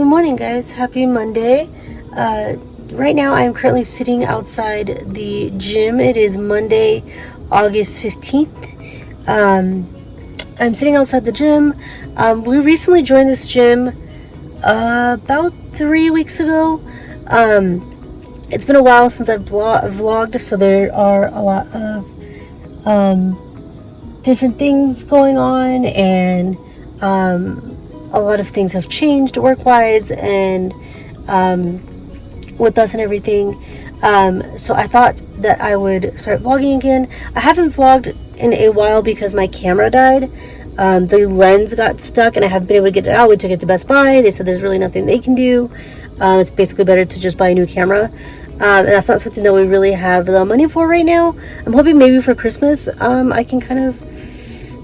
Good morning, guys. Happy Monday. Right now, I'm currently sitting outside the gym. It is Monday, August 15th. I'm sitting outside the gym. We recently joined this gym about 3 weeks ago. It's been a while since I've vlogged, so there are a lot of different things going on, and a lot of things have changed work-wise and with us and everything. So I thought that I would start vlogging again. I haven't vlogged in a while because my camera died. The lens got stuck and I haven't been able to get it out. We took it to Best Buy. They said there's really nothing they can do. It's basically better to just buy a new camera. And that's not something that we really have the money for right now. I'm hoping maybe for Christmas I can kind of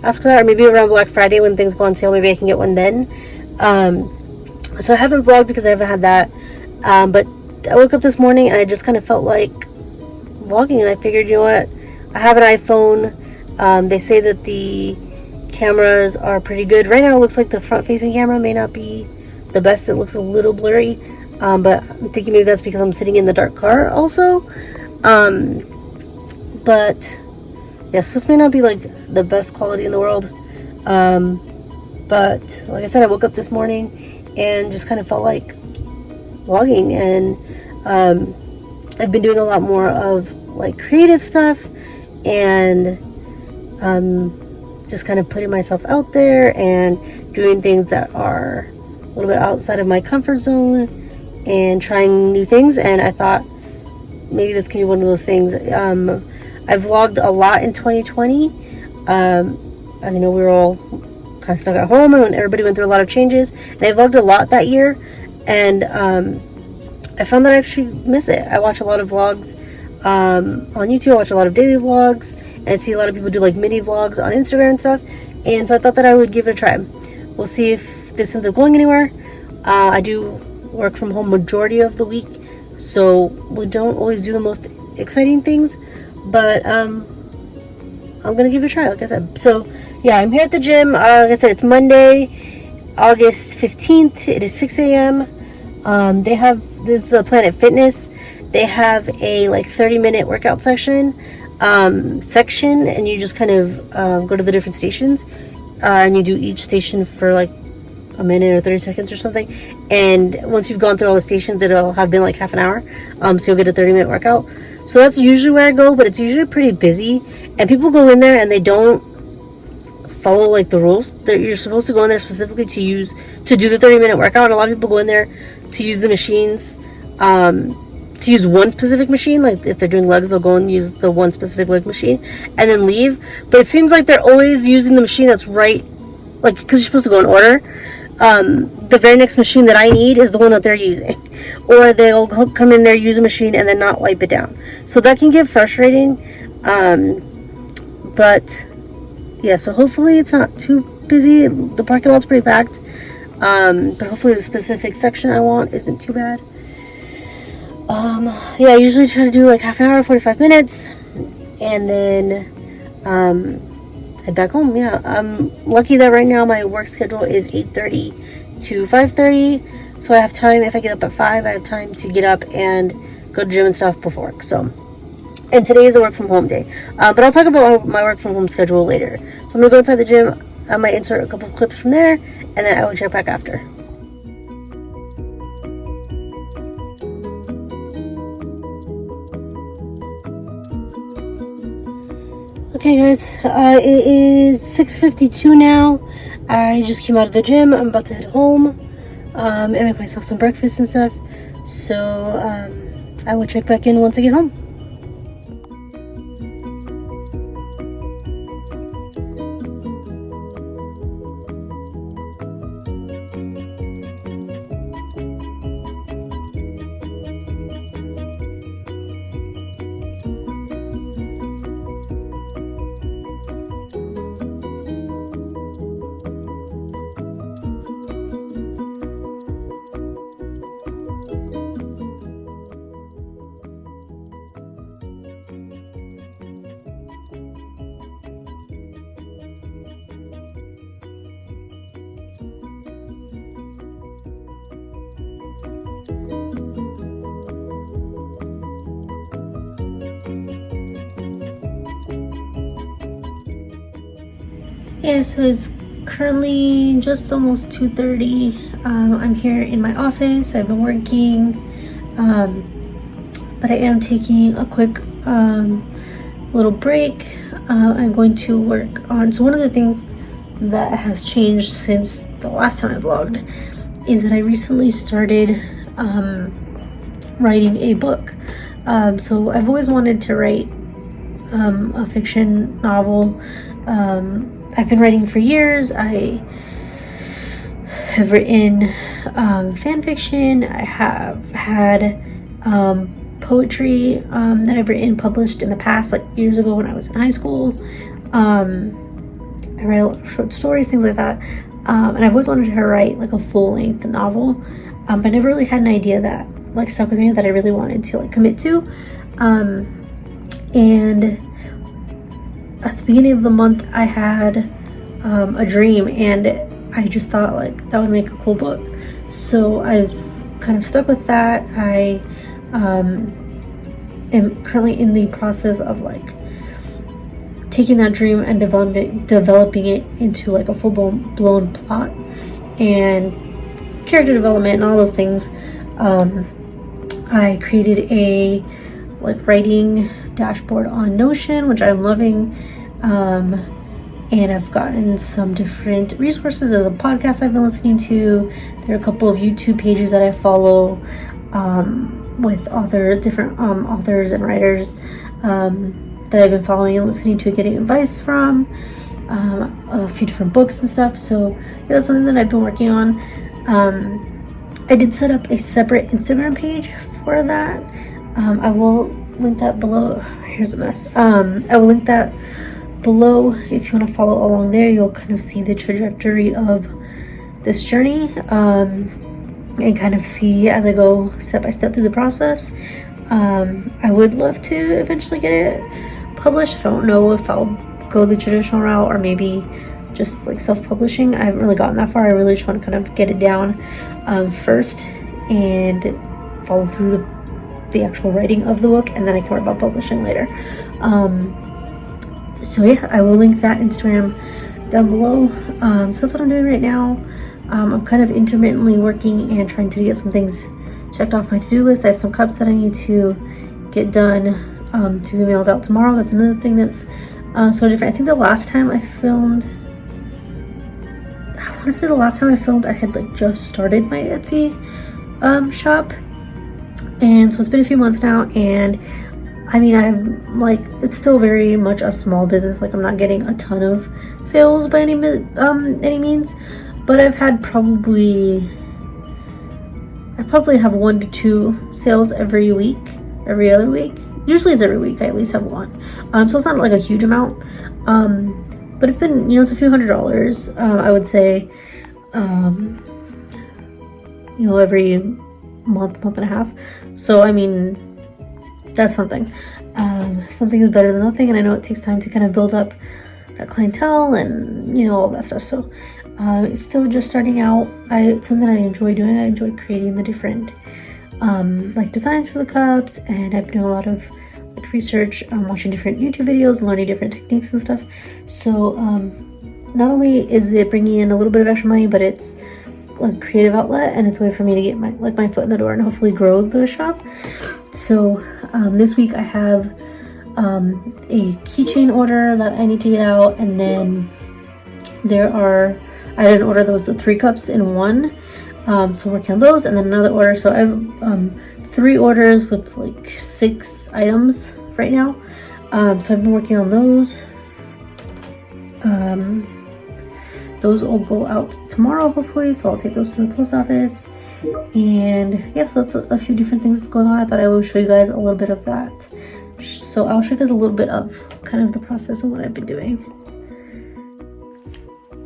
ask for that, or maybe around Black Friday when things go on sale, maybe I can get one then. So I haven't vlogged because I haven't had that. But I woke up this morning and I just kind of felt like vlogging, and I figured, you know what, I have an iPhone. They say that the cameras are pretty good. Right now it looks like the front-facing camera may not be the best. It looks a little blurry, but I'm thinking maybe that's because I'm sitting in the dark car also. But yes, this may not be like the best quality in the world. But like I said, I woke up this morning and just kind of felt like vlogging, and I've been doing a lot more of like creative stuff and just kind of putting myself out there and doing things that are a little bit outside of my comfort zone and trying new things. And I thought maybe this can be one of those things. I vlogged a lot in 2020. As you know, we were all kind of stuck at home and everybody went through a lot of changes, and I vlogged a lot that year, and I found that I actually miss it. I watch a lot of vlogs on YouTube. I watch a lot of daily vlogs, and I see a lot of people do like mini vlogs on Instagram and stuff, and so I thought that I would give it a try. We'll see if this ends up going anywhere. I do work from home majority of the week, so we don't always do the most exciting things, but I'm gonna give it a try, like I said. So yeah, I'm here at the gym. Like I said, it's Monday, August 15th. It is 6 a.m. They have this Planet Fitness. They have a like 30-minute workout section, and you just kind of go to the different stations, and you do each station for like a minute or 30 seconds or something. And once you've gone through all the stations, it'll have been like half an hour. So you'll get a 30-minute workout. So that's usually where I go, but it's usually pretty busy, and people go in there and they don't follow like the rules that you're supposed to go in there specifically to do the 30-minute workout. A lot of people go in there to use the machines, to use one specific machine. Like if they're doing legs, they'll go and use the one specific leg machine and then leave. But it seems like they're always using the machine that's right, like, because you're supposed to go in order. The very next machine that I need is the one that they're using, or they'll come in there, use a machine, and then not wipe it down. So that can get frustrating. But yeah, so hopefully it's not too busy. The parking lot's pretty packed, but hopefully the specific section I want isn't too bad. Yeah, I usually try to do like half an hour, 45 minutes, and then head back home. Yeah, I'm lucky that right now my work schedule is 8:30 to 5:30, so I have time. If I get up at 5, I have time to get up and go to the gym and stuff before work. So, and today is a work from home day, but I'll talk about my work from home schedule later. So I'm gonna go inside the gym. I might insert a couple of clips from there, and then I will check back after. Okay guys, it is 6:52 now. I just came out of the gym. I'm about to head home and make myself some breakfast and stuff. So I will check back in once I get home. Yeah, so it's currently just almost 2:30. I'm here in my office. I've been working, but I am taking a quick little break. I'm going to work on, so one of the things that has changed since the last time I vlogged is that I recently started writing a book. So I've always wanted to write a fiction novel. I've been writing for years. I have written fan fiction. I have had poetry that I've written published in the past, like years ago when I was in high school. I write a lot of short stories, things like that. And I've always wanted to write like a full-length novel, but I never really had an idea that like stuck with me that I really wanted to like commit to. And at the beginning of the month I had a dream, and I just thought like that would make a cool book. So I've kind of stuck with that. I am currently in the process of like taking that dream and developing it into like a full-blown plot and character development and all those things. I created a like writing dashboard on Notion, which I'm loving, and I've gotten some different resources. There's a podcast I've been listening to. There are a couple of YouTube pages that I follow with different authors and writers that I've been following and listening to, getting advice from, a few different books and stuff. So yeah, that's something that I've been working on. I did set up a separate Instagram page for that. I will link that below. Here's a mess. I will link that below. If you want to follow along there, you'll kind of see the trajectory of this journey, and kind of see as I go step by step through the process. I would love to eventually get it published. I don't know if I'll go the traditional route or maybe just like self-publishing. I haven't really gotten that far. I really just want to kind of get it down first and follow through the actual writing of the book, and then I can worry about publishing later. So yeah, I will link that Instagram down below. So that's what I'm doing right now. I'm kind of intermittently working and trying to get some things checked off my to-do list. I have some cups that I need to get done to be mailed out tomorrow. That's another thing that's so different. I think the last time I filmed, I want to say the last time I filmed, I had like just started my Etsy shop, and so it's been a few months now, and I mean, I'm like, it's still very much a small business. Like, I'm not getting a ton of sales by any means, but I probably have 1 to 2 sales every other week. Usually it's every week. I at least have one. So it's not like a huge amount. But it's been, it's a few $100s. I would say, every month and a half. So, I mean, that's something. Something is better than nothing. And I know it takes time to kind of build up that clientele and, all that stuff. So, it's still just starting out. It's something I enjoy doing. I enjoy creating the different like designs for the cups, and I've been doing a lot of like research, watching different YouTube videos, learning different techniques and stuff. So not only is it bringing in a little bit of extra money, but it's like a creative outlet, and it's a way for me to get my foot in the door and hopefully grow the shop. So this week I have a keychain order that I need to get out, and then I didn't order those, the 3 cups in one. So I'm working on those, and then another order. So I have 3 orders with like 6 items right now. So I've been working on those. Those will go out tomorrow, hopefully. So I'll take those to the post office. And yes, that's a few different things that's going on. I thought I would show you guys a little bit of that. So I'll show you guys a little bit of kind of the process and what I've been doing.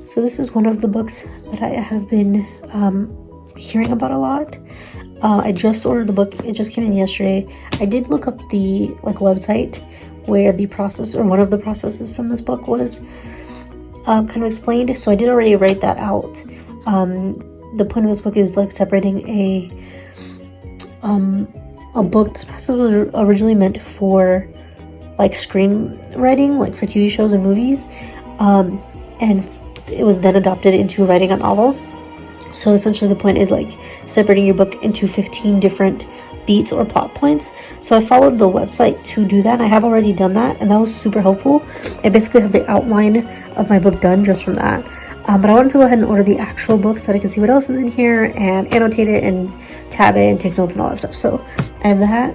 So this is one of the books that I have been hearing about a lot. I just ordered the book. It just came in yesterday. I did look up the website where the process, or one of the processes from this book, was kind of explained. So I did already write that out. The point of this book is like separating a book. This process was originally meant for like screenwriting, like for TV shows and movies. and it was then adopted into writing a novel. So essentially the point is like separating your book into 15 different beats or plot points. So I followed the website to do that. I have already done that, and that was super helpful. I basically have the outline of my book done just from that. But I wanted to go ahead and order the actual book so that I can see what else is in here and annotate it and tab it and take notes and all that stuff. So I have that.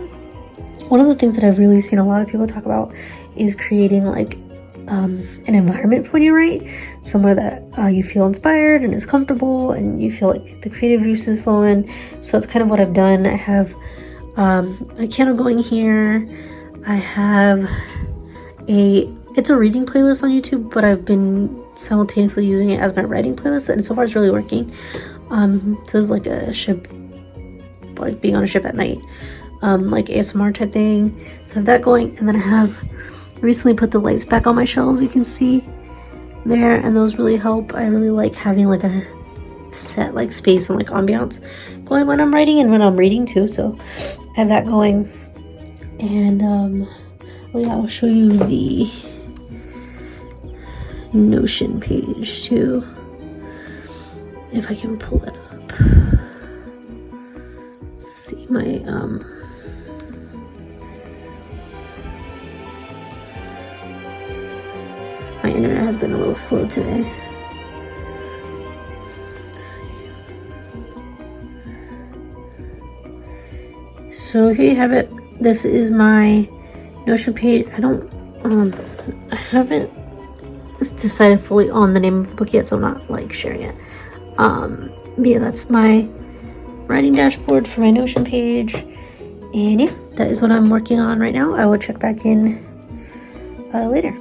One of the things that I've really seen a lot of people talk about is creating like an environment for when you write, somewhere that you feel inspired and is comfortable and you feel like the creative juice is flowing. So that's kind of what I've done. I have a candle going here. I have it's a reading playlist on YouTube, but I've been simultaneously using it as my writing playlist, and so far it's really working. So it's like a ship, like being on a ship at night, like ASMR type thing. So I have that going, and then I have recently put the lights back on my shelves, you can see there, and those really help. I really like having like a set like space and like ambiance going when I'm writing and when I'm reading too. So I have that going, and oh yeah, I'll show you the Notion page too, if I can pull it up. Let's see, my internet has been a little slow today. Let's see. So here you have it. This is my Notion page. I haven't decided fully on the name of the book yet, so I'm not like sharing it. But yeah, that's my writing dashboard for my Notion page, and yeah, that is what I'm working on right now. I will check back in later.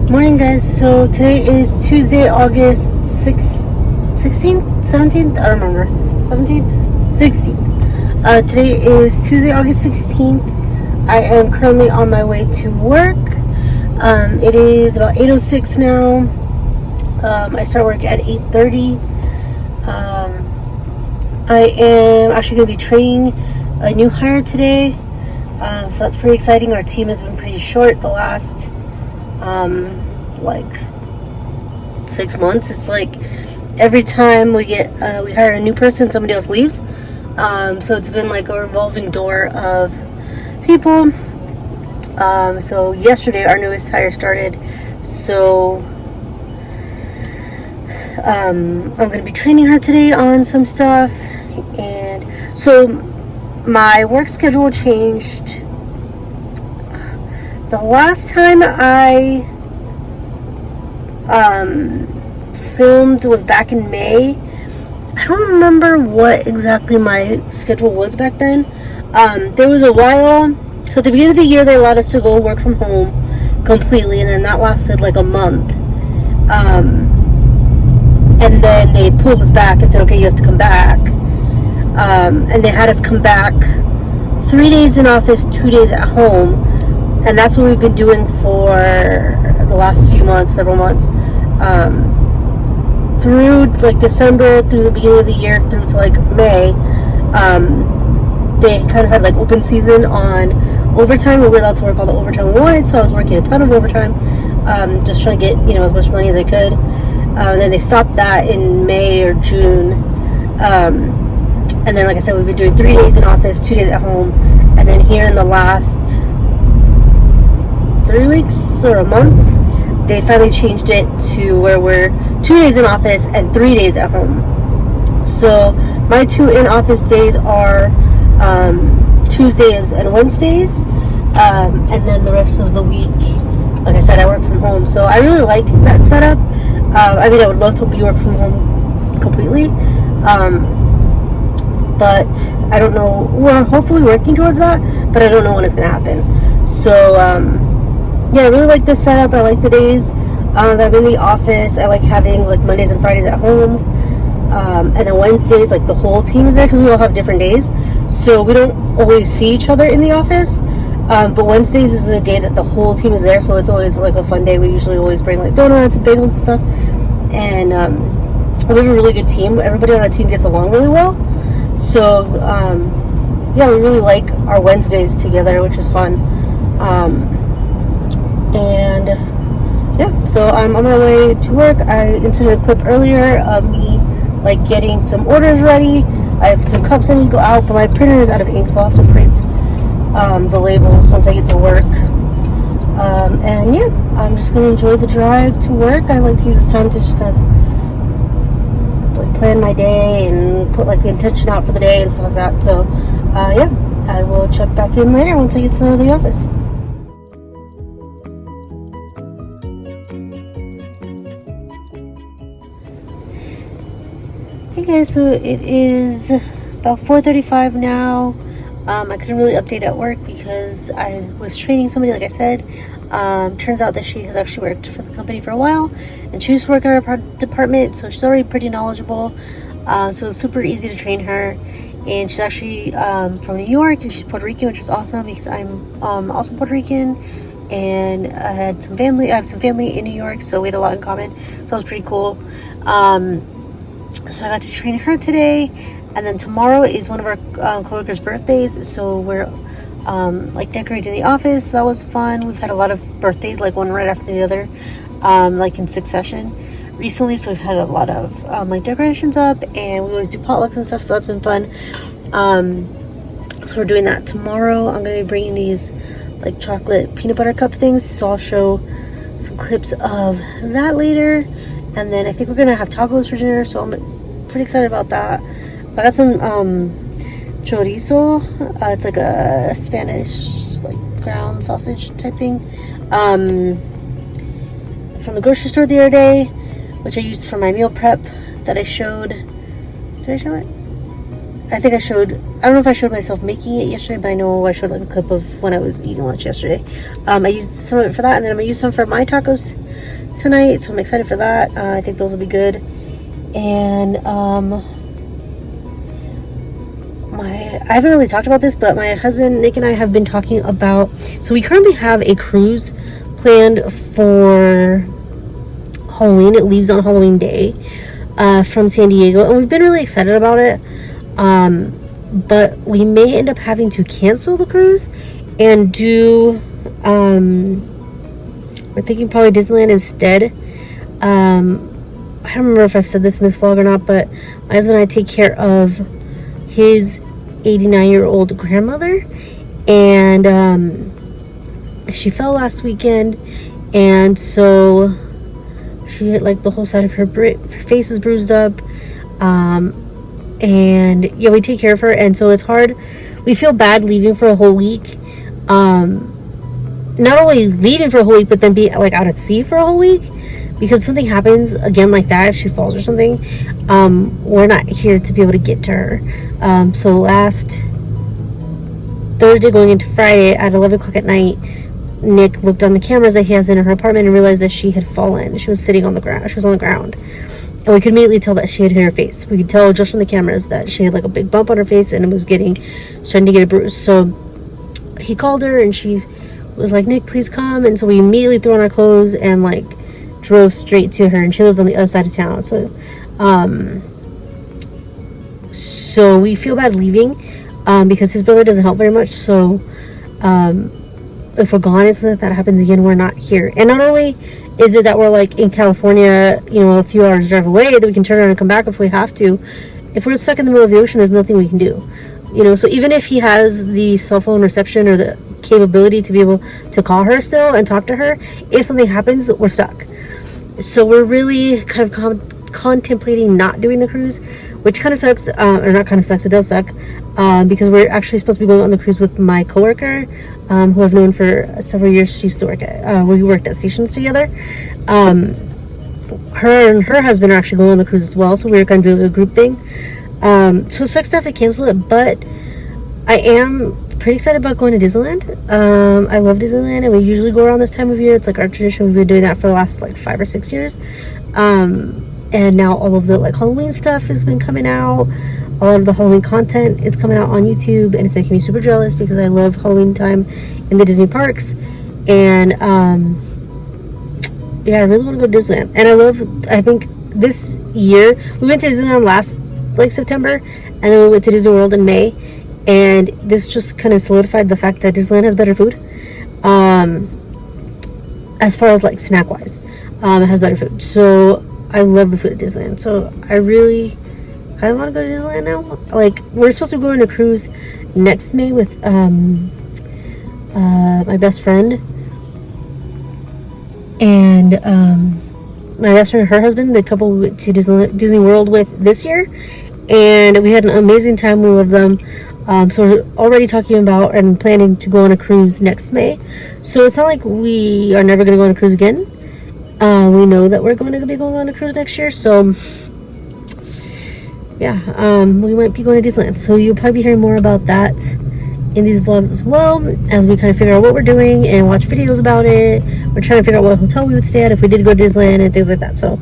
Morning guys, so today is Tuesday, August 16th, 17th, I don't remember, 17th, 16th. Today is Tuesday, August 16th. I am currently on my way to work. It is about 8:06 now. I start work at 8:30. I am actually going to be training a new hire today, so that's pretty exciting. Our team has been pretty short the last like 6 months. It's like every time we hire a new person, somebody else leaves. So it's been like a revolving door of people. So yesterday our newest hire started, so I'm going to be training her today on some stuff. And so my work schedule changed. The last time I filmed was back in May. I don't remember what exactly my schedule was back then. There was a while, so at the beginning of the year they allowed us to go work from home completely, and then that lasted like a month. And then they pulled us back and said, okay, you have to come back. And they had us come back 3 days in office, 2 days at home. And that's what we've been doing for the last few months, several months. Through like December, through the beginning of the year, through to like May. They kind of had like open season on overtime, and we were allowed to work all the overtime we wanted. So I was working a ton of overtime, just trying to get, as much money as I could. And then they stopped that in May or June. And then, like I said, we've been doing 3 days in office, 2 days at home. And then here in the last 3 weeks or a month, they finally changed it to where we're 2 days in office and 3 days at home. So my 2 in-office days are Tuesdays and Wednesdays, and then the rest of the week, like I said, I work from home. So I really like that setup. I mean, I would love to be work from home completely, but I don't know. We're hopefully working towards that, but I don't know when it's gonna happen. So yeah, I really like this setup. I like the days that I'm in the office. I like having like Mondays and Fridays at home, and then Wednesdays, like the whole team is there because we all have different days, so we don't always see each other in the office. But Wednesdays is the day that the whole team is there, so it's always like a fun day. We usually always bring like donuts and bagels and stuff, and we have a really good team. Everybody on our team gets along really well. So yeah, we really like our Wednesdays together, which is fun. And yeah, so I'm on my way to work. I inserted a clip earlier of me like getting some orders ready. I have some cups I need to go out, but my printer is out of ink, so I'll have to print the labels once I get to work. And yeah, I'm just gonna enjoy the drive to work. I like to use this time to just kind of like plan my day and put like the intention out for the day and stuff like that. So yeah, I will check back in later once I get to the office. Hey guys, so it is about 4:35 now. I couldn't really update at work because I was training somebody, like I said. Turns out that she has actually worked for the company for a while, and she used to work in our department, so she's already pretty knowledgeable. So it was super easy to train her. And she's actually from New York, and she's Puerto Rican, which was awesome because I'm also Puerto Rican, and I have some family in New York, so we had a lot in common. So it was pretty cool. So I got to train her today, and then tomorrow is one of our coworkers' birthdays, so we're like decorating the office. So that was fun. We've had a lot of birthdays, like one right after the other, like in succession recently. So we've had a lot of like decorations up, and we always do potlucks and stuff. So that's been fun. So we're doing that tomorrow. I'm gonna be bringing these like chocolate peanut butter cup things. So I'll show some clips of that later. And then I think we're gonna have tacos for dinner, so I'm pretty excited about that. I got some chorizo. It's like a Spanish like ground sausage type thing from the grocery store the other day, which I used for my meal prep that I showed. Did I show it? I think I showed. I don't know if I showed myself making it yesterday, but I know I showed like a clip of when I was eating lunch yesterday. I used some of it for that, and then I'm gonna use some for my tacos tonight, so I'm excited for that. I think those will be good. And I haven't really talked about this, but my husband Nick and I have been talking about, so we currently have a cruise planned for Halloween. It leaves on Halloween day from San Diego, and we've been really excited about it, but we may end up having to cancel the cruise and do we're thinking probably Disneyland instead. I don't remember if I've said this in this vlog or not, but my husband and I take care of his 89-year-old grandmother, and she fell last weekend, and so she had like the whole side of her face is bruised up, and yeah, we take care of her, and so it's hard. We feel bad leaving for a whole week, not only leaving for a whole week, but then be like out at sea for a whole week, because if something happens again like that, if she falls or something, we're not here to be able to get to her. So last Thursday going into Friday at 11 o'clock at night, Nick looked on the cameras that he has in her apartment and realized that she had fallen. She was sitting on the ground. She was on the ground, and we could immediately tell that she had hit her face. We could tell just from the cameras that she had like a big bump on her face, and it was starting to get a bruise. So he called her, and she was like, "Nick, please come." And so we immediately threw on our clothes and like drove straight to her, and she lives on the other side of town. So so we feel bad leaving because his brother doesn't help very much. So if we're gone and something like that happens again, we're not here. And not only is it that we're like in California, you know, a few hours drive away, that we can turn around and come back if we have to. If we're stuck in the middle of the ocean, there's nothing we can do, you know. So even if he has the cell phone reception or the capability to be able to call her still and talk to her, if something happens, we're stuck. So we're really kind of contemplating not doing the cruise. which kind of sucks, or not kind of sucks, it does suck, because we're actually supposed to be going on the cruise with my coworker, who I've known for several years. She used to work at, we worked at stations together. Her and her husband are actually going on the cruise as well, so we were kind of doing a group thing. So it sucks to have to cancel it, but I am pretty excited about going to Disneyland. I love Disneyland, and we usually go around this time of year. It's like our tradition. We've been doing that for the last like 5 or 6 years. And now all of the like Halloween stuff has been coming out. A lot of the Halloween content is coming out on YouTube, and it's making me super jealous because I love Halloween time in the Disney parks. And yeah, I really want to go to Disneyland. And I think this year we went to Disneyland last like September, and then we went to Disney World in May, and this just kind of solidified the fact that Disneyland has better food, as far as like snack wise. It has better food, so I love the food at Disneyland. So I really kind of want to go to Disneyland now. Like, we're supposed to go on a cruise next May with my best friend, and my best friend and her husband, the couple we went to Disney World with this year, and we had an amazing time. We love them. So we're already talking about and planning to go on a cruise next May. So it's not like we are never going to go on a cruise again. We know that we're going to be going on a cruise next year. So yeah, we might be going to Disneyland. So you'll probably be hearing more about that in these vlogs as well, as we kind of figure out what we're doing and watch videos about it. We're trying to figure out what hotel we would stay at if we did go to Disneyland and things like that. So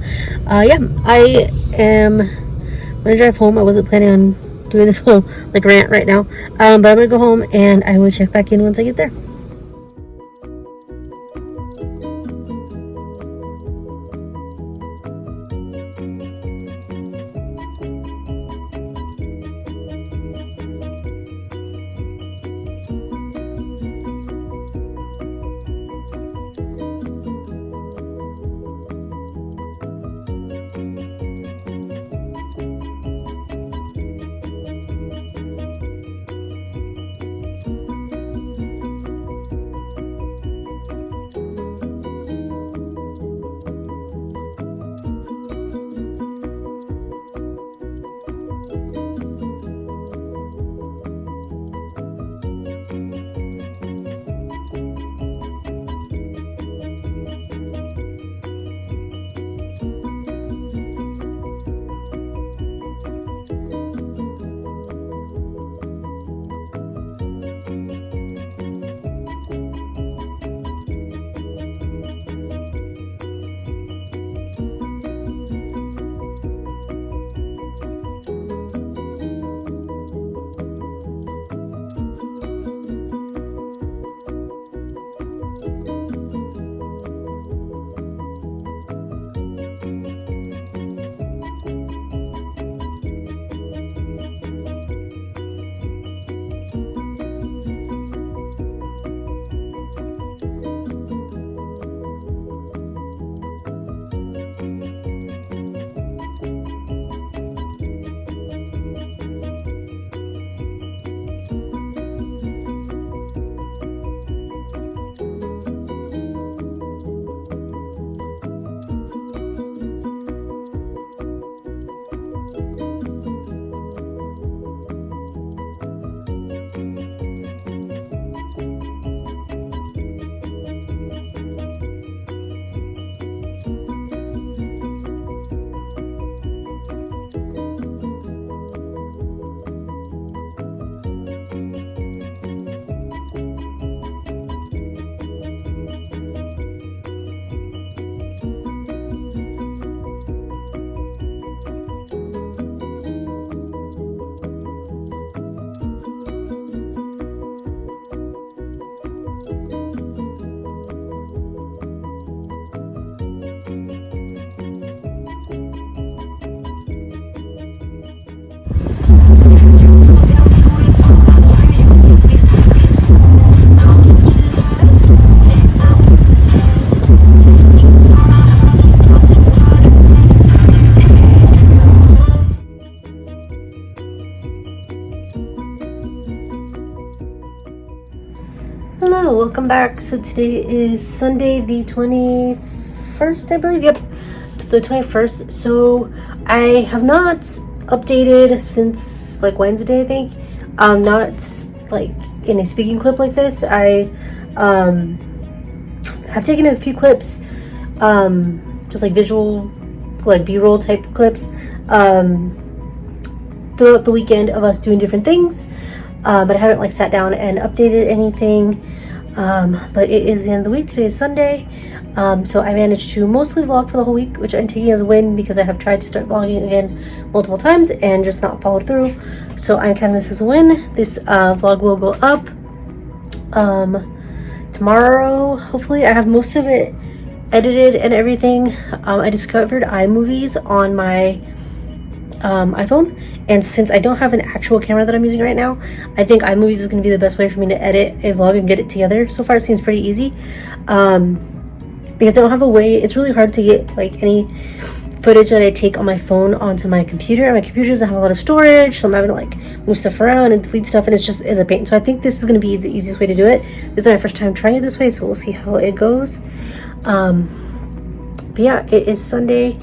yeah, I am going to drive home. I wasn't planning on doing this whole like rant right now, but I'm gonna go home and I will check back in once I get there. Hello, welcome back. So today is Sunday the 21st, I believe. Yep, the 21st. So I have not updated since like Wednesday, I think. Not like in a speaking clip like this. I have taken a few clips, just like visual, like B-roll type clips, throughout the weekend of us doing different things, but I haven't like sat down and updated anything. But it is the end of the week. Today is Sunday, so I managed to mostly vlog for the whole week, which I'm taking as a win because I have tried to start vlogging again multiple times and just not followed through. So I'm counting this as a win. This vlog will go up tomorrow, hopefully. I have most of it edited and everything. I discovered iMovies on my iPhone, and since I don't have an actual camera that I'm using right now, I think iMovies is going to be the best way for me to edit a vlog and get it together. So far it seems pretty easy, because I don't have a way. It's really hard to get like any footage that I take on my phone onto my computer, and my computer doesn't have a lot of storage, so I'm having to like move stuff around and delete stuff, and it's just is a pain. So I think this is going to be the easiest way to do it. This is my first time trying it this way, so we'll see how it goes. But yeah, it is Sunday.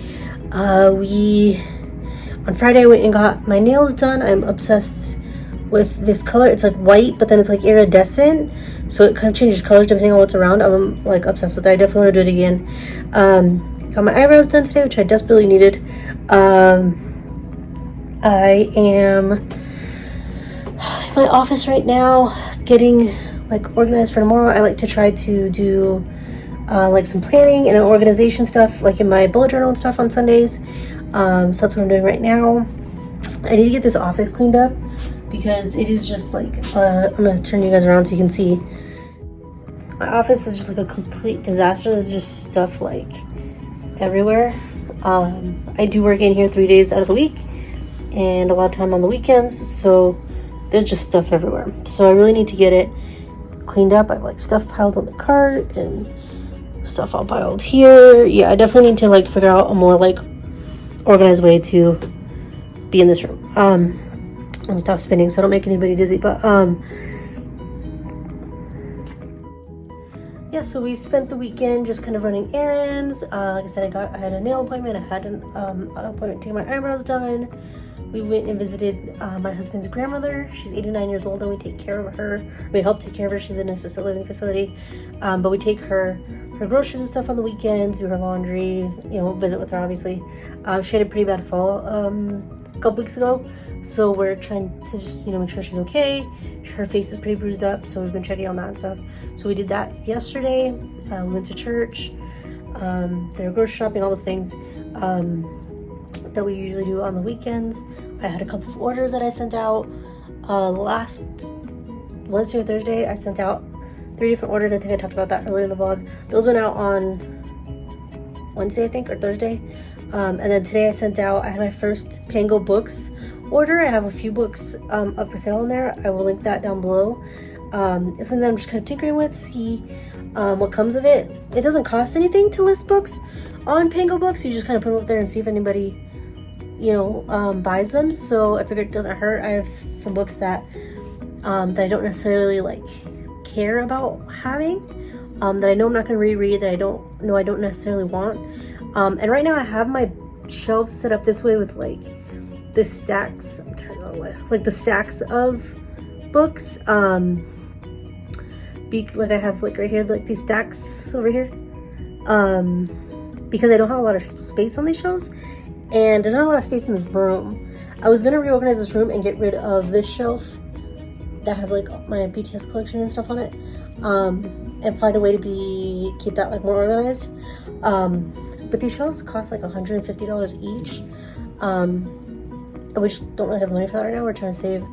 On Friday I went and got my nails done. I'm obsessed with this color. It's like white, but then it's like iridescent, so it kind of changes colors depending on what's around. I'm like obsessed with it. I definitely want to do it again. Got my eyebrows done today, which I desperately needed. I am in my office right now getting like organized for tomorrow. I like to try to do like some planning and organization stuff like in my bullet journal and stuff on Sundays. So that's what I'm doing right now. I need to get this office cleaned up because it is just like I'm gonna turn you guys around so you can see. My office is just like a complete disaster. There's just stuff like everywhere. I do work in here 3 days out of the week and a lot of time on the weekends, so there's just stuff everywhere. So I really need to get it cleaned up. I have like stuff piled on the cart and stuff all piled here. Yeah, I definitely need to like figure out a more like organized way to be in this room. Let me stop spinning so I don't make anybody dizzy. But yeah, so we spent the weekend just kind of running errands. Like I said, I had a nail appointment. I had an appointment to get my eyebrows done. We went and visited my husband's grandmother. She's 89 years old, and we take care of her. We help take care of her. She's in an assisted living facility, but we take her groceries and stuff on the weekends, do her laundry, you know, visit with her, obviously. She had a pretty bad fall a couple weeks ago, so we're trying to just, you know, make sure she's okay. Her face is pretty bruised up, so we've been checking on that and stuff. So we did that yesterday. We went to church, did grocery shopping, all those things that we usually do on the weekends. I had a couple of orders that I sent out last Wednesday or Thursday. I sent out 3 different orders. I think I talked about that earlier in the vlog. Those went out on Wednesday, I think, or Thursday. And then today I sent out, I had my first Pango Books order. I have a few books up for sale in there. I will link that down below. It's something that I'm just kind of tinkering with, see what comes of it. It doesn't cost anything to list books on Pango Books. You just kind of put them up there and see if anybody, you know, buys them. So I figured it doesn't hurt. I have some books that that I don't necessarily like care about having, that I know I'm not going to reread, that I don't necessarily want. And right now I have my shelves set up this way with like the stacks. I'm turning the other way. Like the stacks of books. Like I have like right here, like these stacks over here. Because I don't have a lot of space on these shelves, and there's not a lot of space in this room. I was gonna reorganize this room and get rid of this shelf that has like my BTS collection and stuff on it, and find a way to keep that like more organized. But these shelves cost like $150 each, and we just don't really have money for that right now. We're trying to save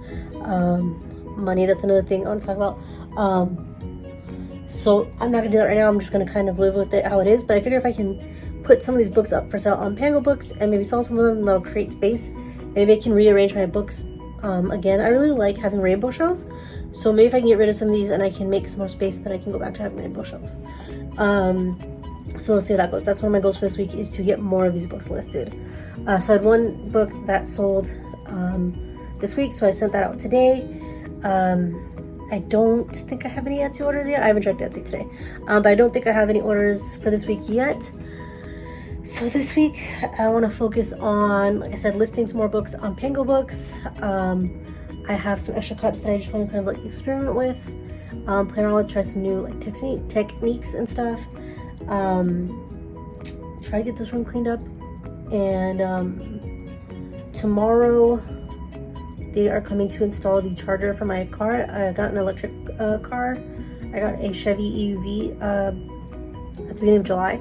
money. That's another thing I want to talk about. So I'm not gonna do that right now. I'm just gonna kind of live with it how it is. But I figure if I can put some of these books up for sale on Pango Books and maybe sell some of them, that'll create space. Maybe I can rearrange my books again. I really like having rainbow shelves, so maybe if I can get rid of some of these and I can make some more space, then I can go back to having rainbow shelves. So we'll see how that goes. That's one of my goals for this week, is to get more of these books listed. So I had one book that sold this week, so I sent that out today. I don't think I have any Etsy orders yet. I haven't checked Etsy today, but I don't think I have any orders for this week yet. So this week I want to focus on, like I said, listing some more books on Pango Books. I have some extra cups that I just want to kind of like experiment with. Play around with, try some new like techniques and stuff. Try to get this room cleaned up. And tomorrow they are coming to install the charger for my car. I got an electric car. I got a Chevy EUV at the beginning of July.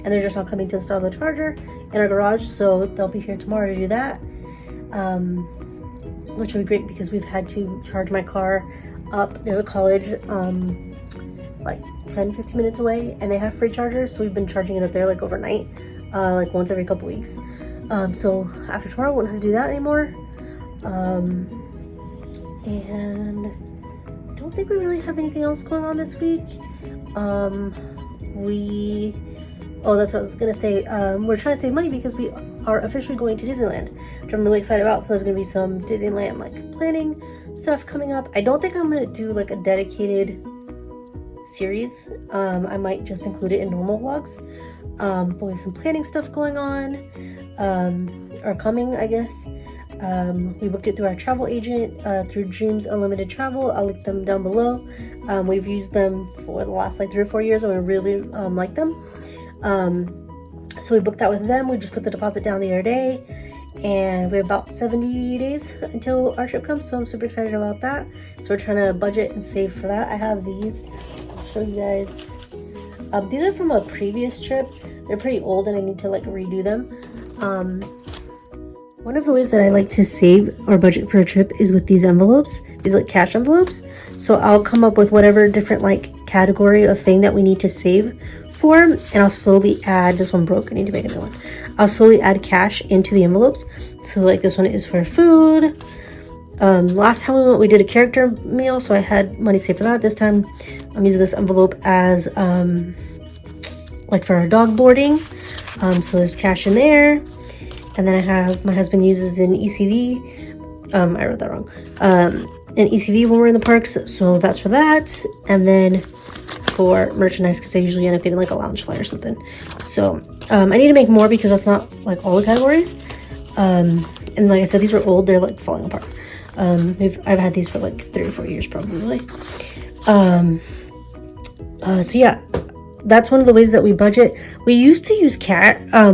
And they're just not coming to install the charger in our garage, so they'll be here tomorrow to do that, which will be great because we've had to charge my car up. There's a college like 10-15 minutes away, and they have free chargers, so we've been charging it up there like overnight, like once every couple weeks. So after tomorrow, we won't have to do that anymore. And I don't think we really have anything else going on this week. Oh, that's what I was gonna say. We're trying to save money because we are officially going to Disneyland, which I'm really excited about. So there's gonna be some Disneyland like planning stuff coming up. I don't think I'm gonna do like a dedicated series. I might just include it in normal vlogs. But we have some planning stuff going on, or coming, I guess. We booked it through our travel agent, through Dreams Unlimited Travel. I'll link them down below. We've used them for the last like 3 or 4 years, and we really like them. So we booked that with them. We just put the deposit down the other day, and we have about 70 days until our trip comes, so I'm super excited about that. So we're trying to budget and save for that. I have these. I'll show you guys. These are from a previous trip. They're pretty old and I need to like redo them. One of the ways that I like to save or budget for a trip is with these envelopes, these like cash envelopes. So I'll come up with whatever different like category of thing that we need to save for, and I'll slowly add, this one broke, I need to make another one. I'll slowly add cash into the envelopes. So like this one is for food. Last time we did a character meal, so I had money saved for that. This time I'm using this envelope as like for our dog boarding. So there's cash in there. And then I have, my husband uses an ECV. I wrote that wrong. An ECV when we're in the parks, so that's for that. And then for merchandise, because I usually end up getting like a lounge fly or something. So I need to make more because that's not like all the categories. And like I said, these are old, they're like falling apart. I've had these for like 3 or 4 years probably. So yeah, that's one of the ways that we budget. We used to use cash a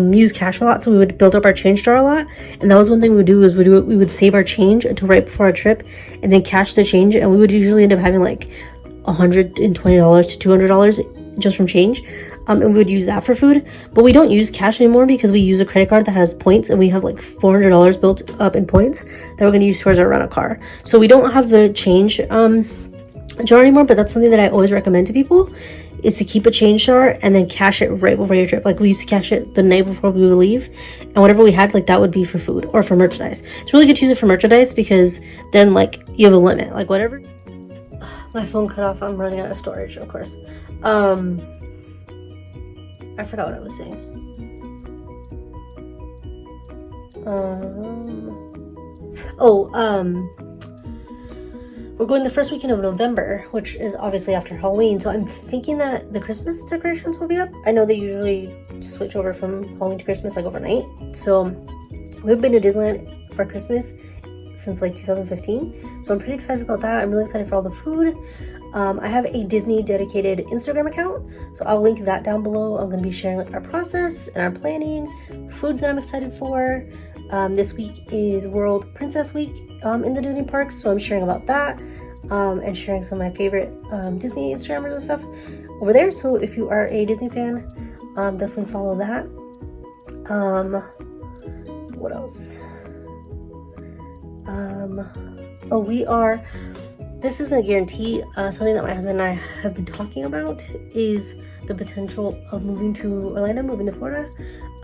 lot, so we would build up our change jar a lot. And that was one thing we would do, is we would save our change until right before our trip and then cash the change, and we would usually end up having like $120 to $200 just from change, and we would use that for food. But we don't use cash anymore because we use a credit card that has points, and we have like $400 built up in points that we're going to use towards our rental car. So we don't have the change jar anymore, but that's something that I always recommend to people, is to keep a change jar and then cash it right before your trip. Like we used to cash it the night before we would leave, and whatever we had, like that would be for food or for merchandise. It's really good to use it for merchandise because then like you have a limit, like whatever. My phone cut off, I'm running out of storage, of course. I forgot what I was saying. We're going the first weekend of November, which is obviously after Halloween, so I'm thinking that the Christmas decorations will be up. I know they usually switch over from Halloween to Christmas like overnight. So we've been to Disneyland for Christmas since like 2015, so I'm pretty excited about that. I'm really excited for all the food. I have a Disney dedicated Instagram account, so I'll link that down below. I'm going to be sharing like our process and our planning, foods that I'm excited for. This week is World Princess Week in the Disney parks, so I'm sharing about that, and sharing some of my favorite Disney Instagrammers and stuff over there. So if you are a Disney fan, definitely follow that. What else? This isn't a guarantee. Something that my husband and I have been talking about is the potential of moving to Orlando, moving to Florida.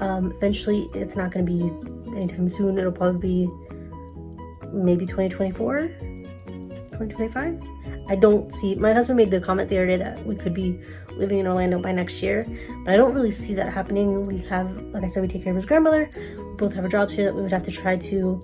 Eventually, it's not going to be anytime soon. It'll probably be maybe 2024, 2025. I don't see, my husband made the comment the other day that we could be living in Orlando by next year, but I don't really see that happening. We have, like I said, we take care of his grandmother. We both have our jobs here that we would have to try to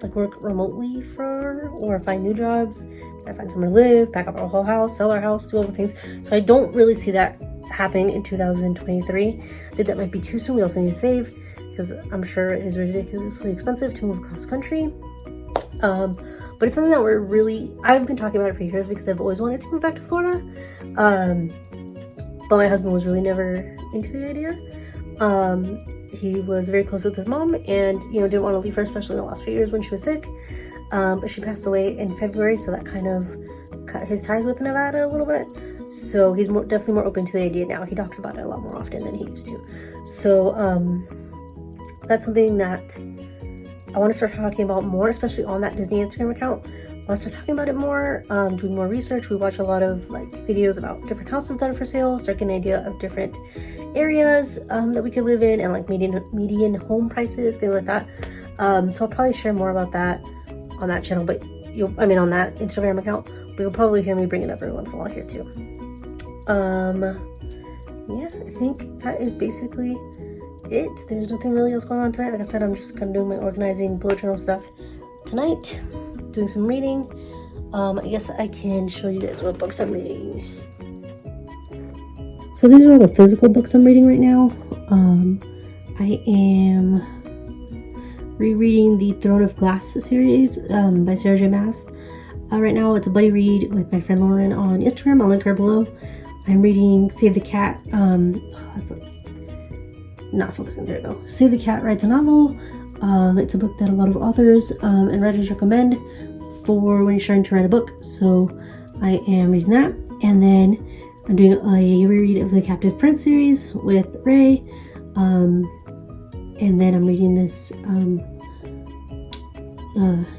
like work remotely for, or find new jobs, find somewhere to live, pack up our whole house, sell our house, do all the things. So I don't really see that happening in 2023. I think that might be too soon. We also need to save, because I'm sure it is ridiculously expensive to move across country. But it's something that I've been talking about it for years, because I've always wanted to move back to Florida. But my husband was really never into the idea. He was very close with his mom, and didn't want to leave her, especially in the last few years when she was sick. But she passed away in February, so that kind of cut his ties with Nevada a little bit. So he's definitely more open to the idea now. He talks about it a lot more often than he used to. So that's something that I want to start talking about more, especially on that Disney Instagram account. I want to start talking about it more, doing more research. We watch a lot of videos about different houses that are for sale, start getting an idea of different areas that we could live in, and median home prices, things like that. So I'll probably share more about that on that channel, but on that Instagram account. But you'll probably hear me bring it up every once in a while here too. Yeah, I think that is basically it. There's nothing really else going on tonight. Like I said, I'm just kind of doing my organizing bullet journal stuff tonight, doing some reading. I guess I can show you guys what books I'm reading. So these are all the physical books I'm reading right now. I am rereading the Throne of Glass series by Sarah J. Maas. Right now it's a buddy read with my friend Lauren on Instagram. I'll link her below. I'm reading Save the Cat. That's not focusing. There we go. Save the Cat writes a novel. It's a book that a lot of authors and writers recommend for when you're starting to write a book. So I am reading that. And then I'm doing a reread of the Captive Prince series with Ray. And then I'm reading this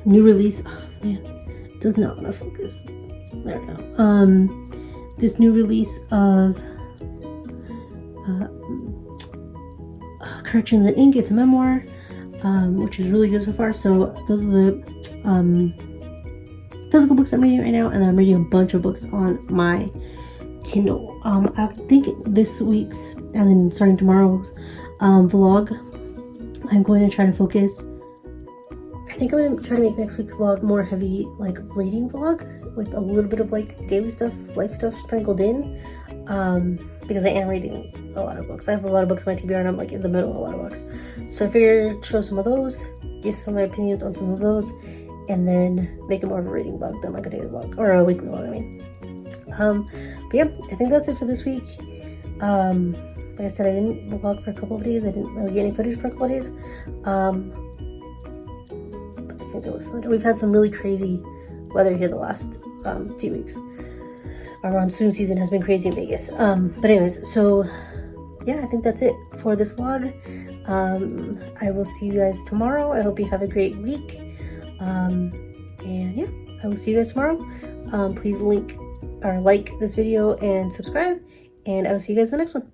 new release. Oh man, it does not want to focus. There we go. This new release of Corrections in Ink. It's a memoir, which is really good so far. So those are the physical books I'm reading right now, and then I'm reading a bunch of books on my Kindle. I think this week's, and then starting tomorrow's vlog, I'm going to try to focus. I think I'm going to try to make next week's vlog more heavy, reading vlog with a little bit of daily stuff, life stuff sprinkled in, because I am reading a lot of books. I have a lot of books on my TBR, and I'm in the middle of a lot of books. So I figured show some of those, give some of my opinions on some of those, and then make it more of a reading vlog than a daily vlog, or a weekly vlog, I mean. But yeah, I think that's it for this week. Like I said, I didn't vlog for a couple of days. I didn't really get any footage for a couple of days. But I think that was We've had some really crazy weather here the last few weeks. Our monsoon season has been crazy in Vegas. But anyways, so yeah, I think that's it for this vlog. I will see you guys tomorrow. I hope you have a great week. And yeah, I will see you guys tomorrow. Please like this video and subscribe, and I will see you guys in the next one.